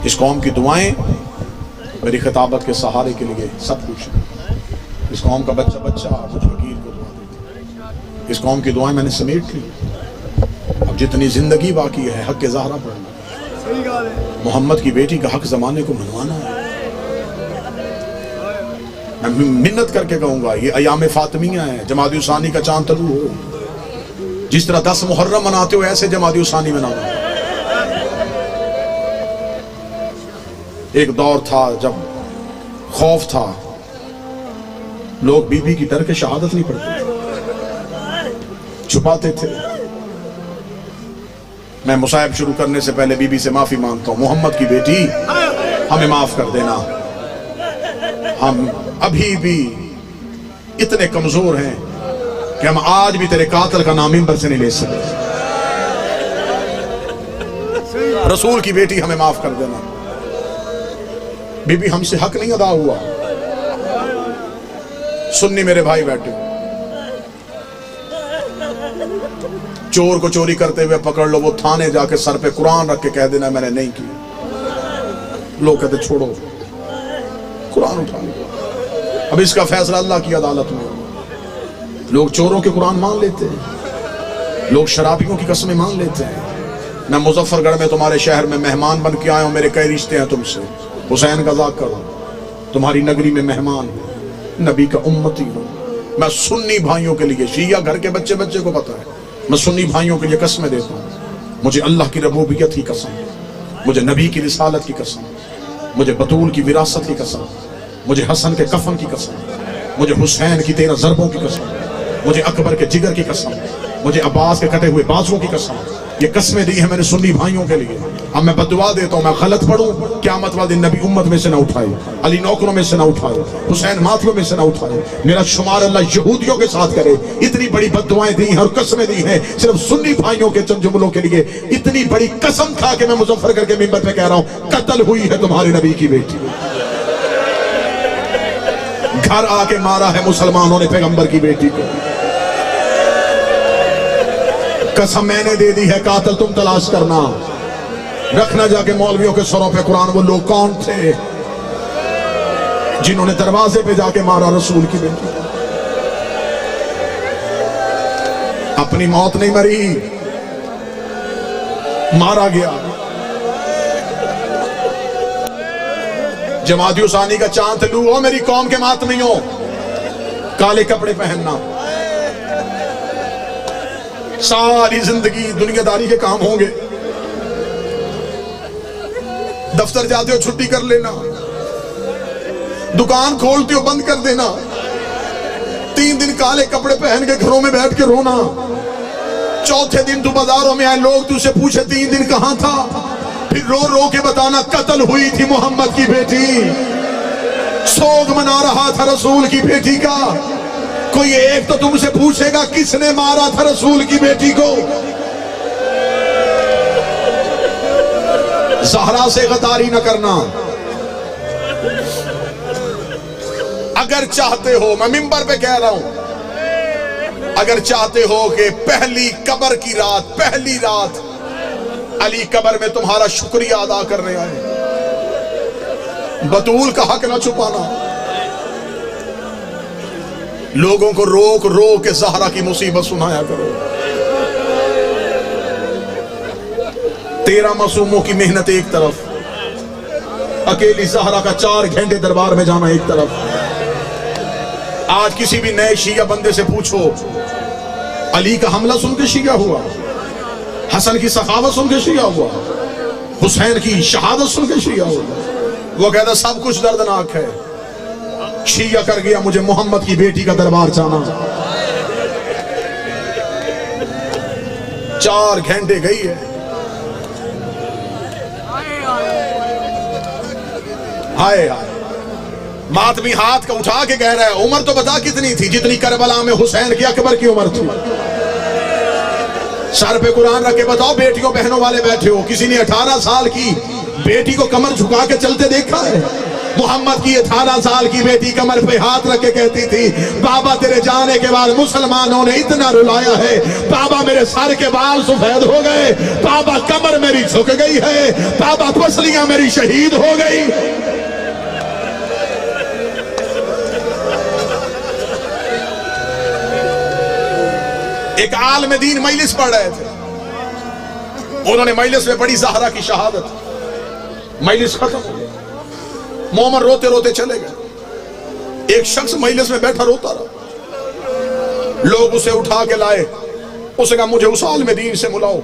اس قوم کی دعائیں میری خطابت کے سہارے کے لیے سب کچھ ہے۔ اس قوم کا بچہ بچہ مجھ فقیر کو دعا دیتا ہے۔ اس قوم کی دعائیں میں نے سمیٹ لی۔ اب جتنی زندگی باقی ہے حق زہرا پڑھنا، محمد کی بیٹی کا حق زمانے کو منوانا ہے۔ میں منت کر کے کہوں گا یہ ایام فاطمیہ ہے، جمادی ثانی کا چاند طلوع ہو، جس طرح 10 محرم مناتے ہو ایسے جمادی ثانی منانا۔ ایک دور تھا جب خوف تھا، لوگ بی بی کی ڈر کے شہادت نہیں پڑھتے تھے، چھپاتے تھے۔ میں مصائب شروع کرنے سے پہلے بی بی سے معافی مانگتا ہوں، محمد کی بیٹی ہمیں معاف کر دینا، ہم ابھی بھی اتنے کمزور ہیں کہ ہم آج بھی تیرے قاتل کا نام منبر سے نہیں لے سکتے۔ رسول کی بیٹی ہمیں معاف کر دینا، بی بی ہم سے حق نہیں ادا ہوا۔ سنی میرے بھائی بیٹھے، چور کو چوری کرتے ہوئے پکڑ لو، وہ تھانے جا کے سر پہ قرآن رکھ کے کہہ دینا میں نے نہیں کی، لوگ کہتے چھوڑو، قرآن اٹھا لو۔ اب اس کا فیصلہ اللہ کی عدالت میں۔ لوگ چوروں کے قرآن مان لیتے ہیں، لوگ شرابیوں کی قسمیں مان لیتے ہیں۔ میں مظفر گڑھ میں تمہارے شہر میں مہمان بن کے آیا ہوں، میرے کئی رشتے ہیں تم سے، حسین کا ذاکر ہوں، تمہاری نگری میں مہمان ہوں، نبی کا امتی ہوں۔ میں سنی بھائیوں کے لیے، شیعہ گھر کے بچے بچے کو پتا ہے، میں سنی بھائیوں کے لیے قسمیں دیتا ہوں، مجھے اللہ کی ربوبیت کی قسم، مجھے نبی کی رسالت کی قسم، مجھے بطول کی وراثت کی قسم، مجھے حسن کے کفن کی قسم، مجھے حسین کی 13 ضربوں کی قسم، مجھے اکبر کے جگر کی قسم، مجھے عباس کے کٹے ہوئے بازوؤں کی قسم، یہ قسمیں دی ہیں میں نے سنی بھائیوں کے لیے۔ اب میں بددعا دیتا ہوں، میں غلط پڑھوں، قیامت والے دن نبی امت میں سے نہ اٹھائے، علی نوکروں میں سے نہ اٹھائے، حسین ماتھیوں میں سے نہ اٹھائے، میرا شمار اللہ یہودیوں کے ساتھ کرے۔ اتنی بڑی بددعائیں دی ہیں اور قسمیں دی ہیں صرف سنی بھائیوں کے چند جملوں کے لیے۔ اتنی بڑی قسم کھا کے میں مظفر گڑھ کے منبر پہ کہہ رہا ہوں، قتل ہوئی ہے تمہارے نبی کی بیٹی، گھر آ کے مارا ہے مسلمانوں نے پیغمبر کی بیٹی کو۔ قسم میں نے دے دی ہے، قاتل تم تلاش کرنا، رکھنا جا کے مولویوں کے سروں پہ قرآن۔ وہ لوگ کون تھے جنہوں نے دروازے پہ جا کے مارا رسول کی بیٹی؟ اپنی موت نہیں مری، مارا گیا۔ جمادی ثانی کا چاند طلوع ہو، میری قوم کے ماتمیوں، کالے کپڑے پہننا، ساری زندگی دنیا داری کے کام ہوں گے، دفتر جاتے ہو چھٹی کر لینا، دکان کھولتے ہو بند کر دینا، 3 دن کالے کپڑے پہن کے گھروں میں بیٹھ کے رونا، چوتھے دن تو بازاروں میں آئے لوگ تجھ سے پوچھے 3 دن کہاں تھا، پھر رو رو کے بتانا قتل ہوئی تھی محمد کی بیٹی، سوگ منا رہا تھا رسول کی بیٹی کا۔ کوئی ایک تو تم سے پوچھے گا کس نے مارا تھا رسول کی بیٹی کو؟ زہرا سے غداری نہ کرنا۔ اگر چاہتے ہو، میں منبر پہ کہہ رہا ہوں، اگر چاہتے ہو کہ پہلی قبر کی رات، پہلی رات علی قبر میں تمہارا شکریہ ادا کرنے آئے، بطول کا حق نہ چھپانا۔ لوگوں کو روک روک کے زہرا کی مصیبت سنایا کرو۔ 13 معصوموں کی محنت ایک طرف، اکیلی زہرا کا 4 گھنٹے دربار میں جانا ایک طرف۔ آج کسی بھی نئے شیعہ بندے سے پوچھو، علی کا حملہ سن کے شیعہ ہوا، حسن کی سخاوت سن کے شیعہ ہوا، حسین کی شہادت سن کے شیعہ ہوا، وہ کہتا سب کچھ دردناک ہے، شیعہ کر گیا مجھے محمد کی بیٹی کا دربار جانا۔ 4 گھنٹے گئی ہے، ہائے ہائے، ماتمی ہاتھ کا اٹھا کے کہہ رہا ہے عمر تو بتا کتنی تھی جتنی کربلا میں حسین کی اکبر کی عمر تھی۔ سر پہ قرآن رکھ کے بتاؤ، بیٹیوں بہنوں والے بیٹھے ہو، کسی نے 18 سال کی بیٹی کو کمر جھکا کے چلتے دیکھا ہے؟ محمد کی 18 سال کی بیٹی کمر پہ ہاتھ رکھ کے کہتی تھی بابا تیرے جانے کے بعد مسلمانوں نے اتنا رلایا ہے، بابا میرے سر کے بال سفید ہو گئے، بابا کمر میری جھک گئی ہے، بابا پسلیاں میری شہید ہو گئی۔ ایک عالم دین مجلس پڑھ رہے تھے، انہوں نے مجلس میں پڑھی زہرا کی شہادت، مجلس ختم ہو گئی، مومن روتے روتے چلے گئے، ایک شخص مجلس میں بیٹھا روتا رہا، لوگ اسے اٹھا کے لائے، اسے کہا مجھے اس عالم دین سے ملاؤ،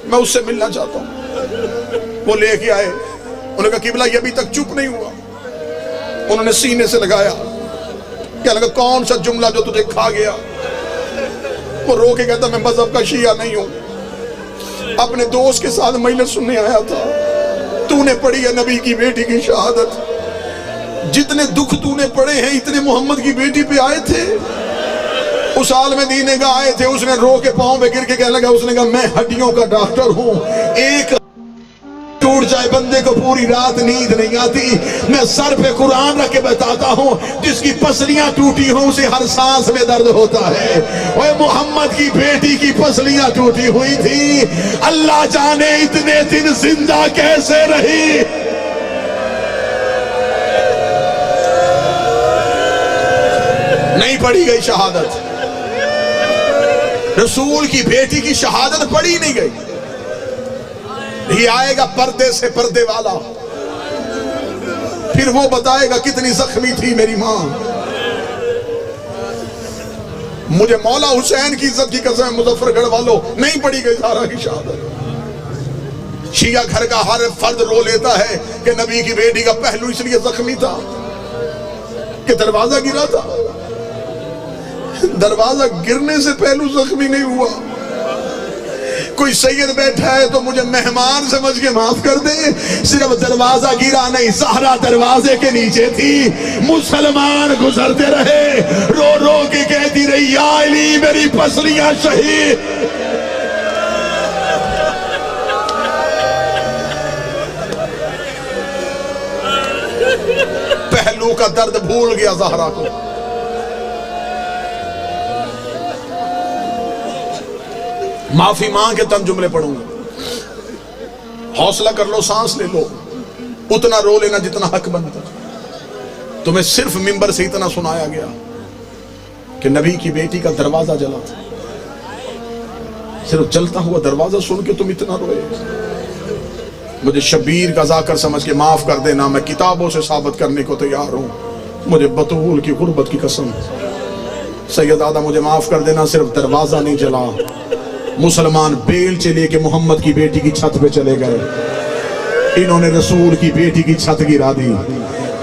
میں اس سے ملنا چاہتا ہوں۔ وہ لے کے آئے، انہوں نے کہا قبلہ یہ ابھی تک چپ نہیں ہوا، انہوں نے سینے سے لگایا، کہنے لگا کون سا جملہ جو تجھے کھا گیا؟ وہ رو کے کہتا میں مذہب کا شیعہ نہیں ہوں، اپنے دوست کے ساتھ مجلس سننے آیا تھا، تو نے پڑھی ہے نبی کی بیٹی کی شہادت، جتنے دکھ تو نے پڑھے ہیں اتنے محمد کی بیٹی پہ آئے تھے؟ اس عالم دین نے کہا آئے تھے، اس نے رو کے پاؤں پہ گر کے کہنے لگا، اس نے کہا میں ہڈیوں کا ڈاکٹر ہوں، ایک ٹوٹ جائے بندے کو پوری رات نیند نہیں آتی، میں سر پہ قرآن رکھ کے بتاتا ہوں، جس کی پسلیاں ٹوٹی ہوں اسے ہر سانس میں درد ہوتا ہے۔ اوہ محمد کی بیٹی کی پسلیاں ٹوٹی ہوئی تھی، اللہ جانے اتنے دن زندہ کیسے رہی۔ نہیں پڑھی گئی شہادت، رسول کی بیٹی کی شہادت پڑھی نہیں گئی۔ یہ آئے گا پردے سے پردے والا، پھر وہ بتائے گا کتنی زخمی تھی میری ماں۔ مجھے مولا حسین کی عزت کی قسم مظفر گڑھ والوں نہیں پڑھی گئی زہرا کی شہادت۔ شیعہ گھر کا ہر فرد رو لیتا ہے کہ نبی کی بیٹی کا پہلو اس لیے زخمی تھا کہ دروازہ گرا تھا، دروازہ گرنے سے پہلو زخمی نہیں ہوا۔ کوئی سید بیٹھا ہے تو مجھے مہمان سمجھ کے معاف کر دے، صرف دروازہ گرا نہیں، زہرا دروازے کے نیچے تھی، مسلمان گزرتے رہے، رو رو کے کہتی رہی یا علی میری پسلیاں شہید۔ پہلو کا درد بھول گیا زہرا کو۔ معافی مانگ کے تن جملے پڑھوں گا، حوصلہ کر لو، سانس لے لو، اتنا رو لینا جتنا حق بنتا۔ تمہیں صرف منبر سے اتنا سنایا گیا کہ نبی کی بیٹی کا دروازہ جلا تھا، صرف جلتا ہوا دروازہ سن کے تم اتنا روئے۔ مجھے شبیر کا ذاکر سمجھ کے معاف کر دینا، میں کتابوں سے ثابت کرنے کو تیار ہوں، مجھے بطول کی غربت کی قسم۔ سید آدھا مجھے معاف کر دینا، صرف دروازہ نہیں جلا، مسلمان بیل چلے کے محمد کی بیٹی کی چھت پہ چلے گئے، انہوں نے رسول کی بیٹی کی چھت گرا دی۔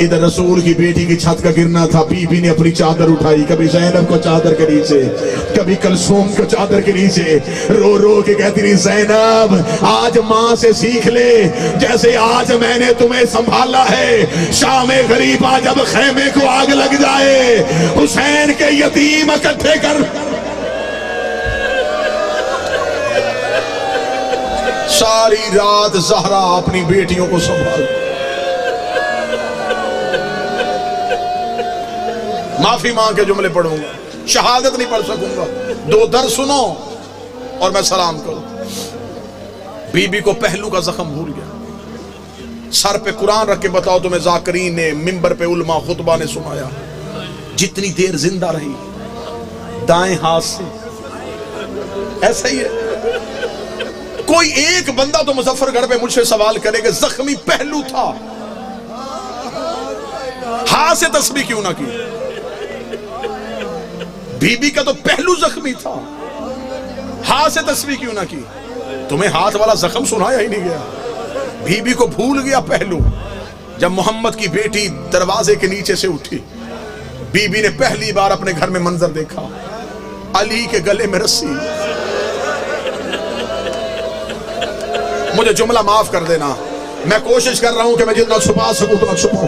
ادھر رسول کی بیٹی کی چھت کا گرنا تھا، بی بی نے اپنی چادر اٹھائی، کبھی زینب کو چادر کے نیچے، کبھی کلثوم کو چادر کے نیچے، رو رو کے کہتی رہی زینب آج ماں سے سیکھ لے، جیسے آج میں نے تمہیں سنبھالا ہے، شام غریبہ جب خیمے کو آگ لگ جائے، حسین کے یتیم اکٹھے کر۔ ساری رات زہرا اپنی بیٹیوں کو سنبھال۔ معافی مانگ کے جملے پڑھوں گا، شہادت نہیں پڑھ سکوں گا، دو در سنو اور میں سلام کروں۔ بی بی کو پہلو کا زخم بھول گیا، سر پہ قرآن رکھ کے بتاؤ تمہیں ذاکرین نے، منبر پہ علماء خطبہ نے سنایا، جتنی دیر زندہ رہی دائیں ہاتھ سے، ایسا ہی ہے۔ کوئی ایک بندہ تو مظفر گڑھ پہ مجھ سے سوال کرے کہ زخمی پہلو تھا، ہاتھ سے تسبیح کیوں نہ کی؟ بی بی کا تو پہلو زخمی تھا، ہاتھ سے تسبیح کیوں نہ کی؟ تمہیں ہاتھ والا زخم سنایا ہی نہیں گیا، بی بی کو بھول گیا پہلو۔ جب محمد کی بیٹی دروازے کے نیچے سے اٹھی، بی بی نے پہلی بار اپنے گھر میں منظر دیکھا، علی کے گلے میں رسی۔ مجھے جملہ معاف کر دینا، میں کوشش کر رہا ہوں کہ میں جتنا چھپا سکوں اتنا چھپاؤں.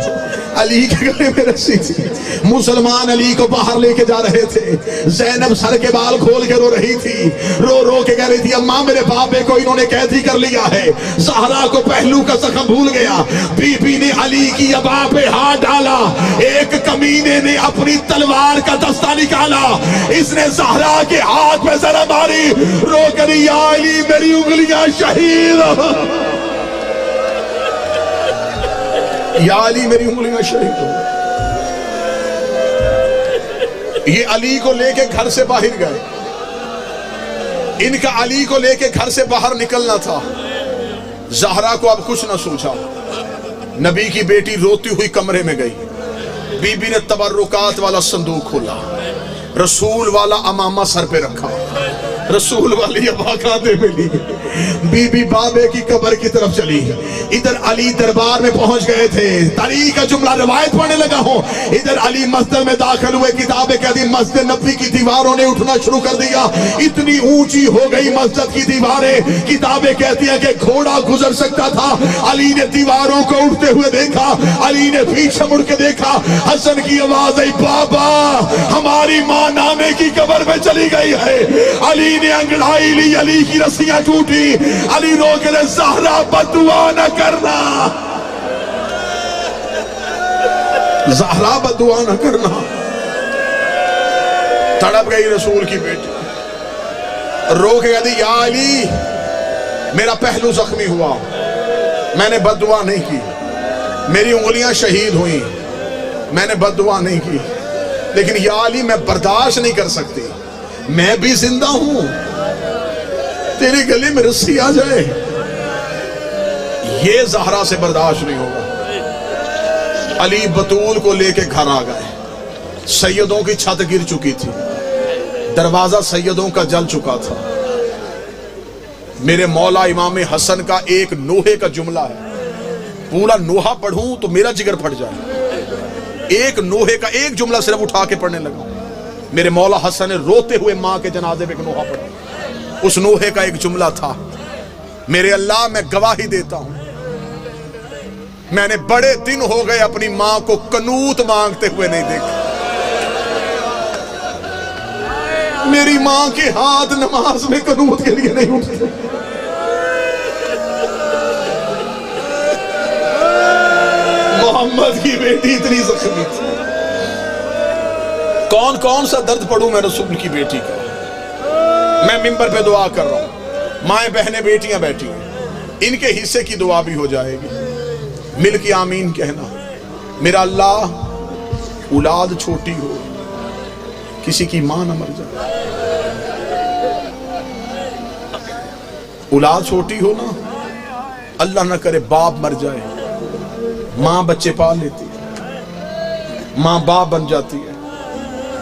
علی کے گلے میں رسی تھی. مسلمان علی کو باہر لے کے جا رہے تھے. زینب سر کے بال کھول کے رو رہی تھی. رو رو کے کہہ رہی تھی اماں میرے بابے کو انہوں نے قیدی کر لیا ہے. زہرا کو پہلو کا زخم بھول گیا. بی بی نے علی کی ابا پہ ہاتھ ڈالا. ایک کمینے نے اپنی تلوار کا دستہ نکالا. اس نے زہرا کے ہاتھ میں ذرا ماری. رو کر یا علی میری انگلیاں شہید. یا علی میری انگلیاں شہید ہو. یہ علی کو لے کے گھر سے باہر گئے. ان کا علی کو لے کے گھر سے باہر نکلنا تھا. زہرا کو اب کچھ نہ سوچا. نبی کی بیٹی روتی ہوئی کمرے میں گئی. بی بی نے تبرکات والا صندوق کھولا. رسول والا امامہ سر پہ رکھا. رسول والی ابا کاندھے میں لی. بی بی بابے کی قبر کی طرف چلی. ادھر علی دربار میں پہنچ گئے تھے. تاریخ کا جملہ روایت پڑھنے لگا ہوں. ادھر علی مسجد میں داخل ہوئے. کتابیں کہتی ہیں مسجد نبوی کی دیواروں نے اٹھنا شروع کر دیا. اتنی اونچی ہو گئی مسجد کی دیواریں. کتابیں کہتی ہیں کہ گھوڑا گزر سکتا تھا. علی نے دیواروں کو اٹھتے ہوئے دیکھا. علی نے پیچھے مڑ کے دیکھا. حسن کی آواز آئی بابا ہماری ماں نانے کی قبر میں چلی گئی ہے. علی نے انگڑائی لی. علی کی رسیاں ٹوٹی. علی رو کے زہرا بددعا نہ کرنا. زہرا بددعا نہ کرنا. تڑپ گئی رسول کی بیٹی. رو کے کہتی یا علی میرا پہلو زخمی ہوا. میں نے بددعا نہیں کی. میری انگلیاں شہید ہوئیں. میں نے بددعا نہیں کی. لیکن یا علی میں برداشت نہیں کر سکتی. میں بھی زندہ ہوں. تیرے گلے میں رسی آ جائے. یہ زہرا سے برداشت نہیں ہوگا. علی بطول کو لے کے گھر آ گئے. سیدوں کی چھت گر چکی تھی. دروازہ سیدوں کا جل چکا تھا. میرے مولا امام حسن کا ایک نوحے کا جملہ ہے. پورا نوحہ پڑھوں تو میرا جگر پھٹ جائے. ایک نوحے کا ایک جملہ صرف اٹھا کے پڑھنے لگا. میرے مولا حسن نے روتے ہوئے ماں کے جنازے پہ ایک نوحہ پڑھا. اس نوحے کا ایک جملہ تھا میرے اللہ میں گواہی دیتا ہوں میں نے بڑے دن ہو گئے اپنی ماں کو قنوت مانگتے ہوئے نہیں دیکھا. میری ماں کے ہاتھ نماز میں قنوت کے لیے نہیں اٹھتے. محمد کی بیٹی اتنی زخمی تھی. کون کون سا درد پڑھوں میں رسول کی بیٹی کا. میں منبر پہ دعا کر رہا ہوں. مائیں بہنیں بیٹیاں بیٹھی ہیں. ان کے حصے کی دعا بھی ہو جائے گی. مل کے آمین کہنا. میرا اللہ اولاد چھوٹی ہو کسی کی ماں نہ مر جائے. اولاد چھوٹی ہو نا اللہ نہ کرے باپ مر جائے. ماں بچے پال لیتی ہے. ماں باپ بن جاتی ہے.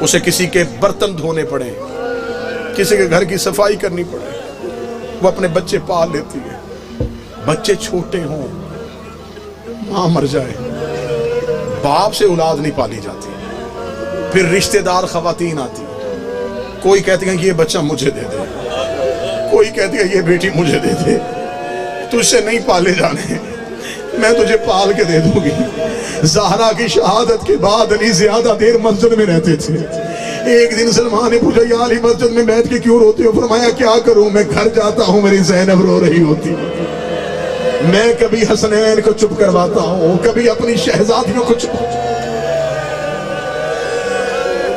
اسے کسی کے برتن دھونے پڑے کسی کے گھر کی صفائی کرنی پڑے. وہ اپنے بچے پال لیتی ہے. بچے چھوٹے ہوں ماں مر جائے. باپ سے اولاد نہیں پالی جاتی. پھر رشتہ دار خواتین آتی. کوئی کہتی ہے کہ یہ بچہ مجھے دے دے. کوئی کہتی ہے یہ بیٹی مجھے دے دے. تجھ سے نہیں پالے جانے میں تجھے پال کے دے دوں گی. زہرا کی شہادت کے بعد علی زیادہ دیر مسجد میں رہتے تھے. ایک دن سلمان نے پوچھا یا علی مسجد میں بیٹھ کے کیوں روتے ہو؟ فرمایا کیا کروں میں گھر جاتا ہوں میری زینب رو رہی ہوتی. میں کبھی حسنین کو چپ کرواتا ہوں کبھی اپنی شہزادیوں کو چپ.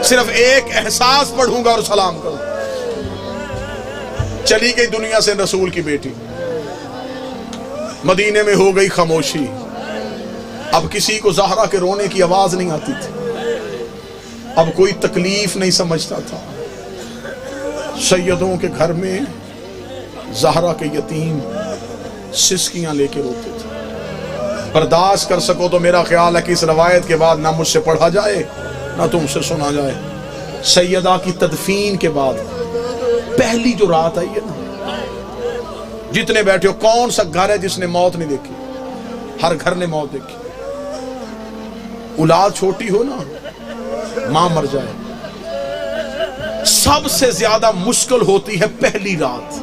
صرف ایک احساس پڑھوں گا اور سلام کروں. چلی گئی دنیا سے رسول کی بیٹی. مدینے میں ہو گئی خاموشی. اب کسی کو زہرا کے رونے کی آواز نہیں آتی تھی. اب کوئی تکلیف نہیں سمجھتا تھا. سیدوں کے گھر میں زہرا کے یتیم سسکیاں لے کے روتے تھے. برداشت کر سکو تو میرا خیال ہے کہ اس روایت کے بعد نہ مجھ سے پڑھا جائے نہ تم سے سنا جائے. سیدہ کی تدفین کے بعد پہلی جو رات آئی ہے نا, جتنے بیٹھے ہو کون سا گھر ہے جس نے موت نہیں دیکھی؟ ہر گھر نے موت دیکھی. اولاد چھوٹی ہو نا, ماں مر جائے, سب سے زیادہ مشکل ہوتی ہے پہلی رات.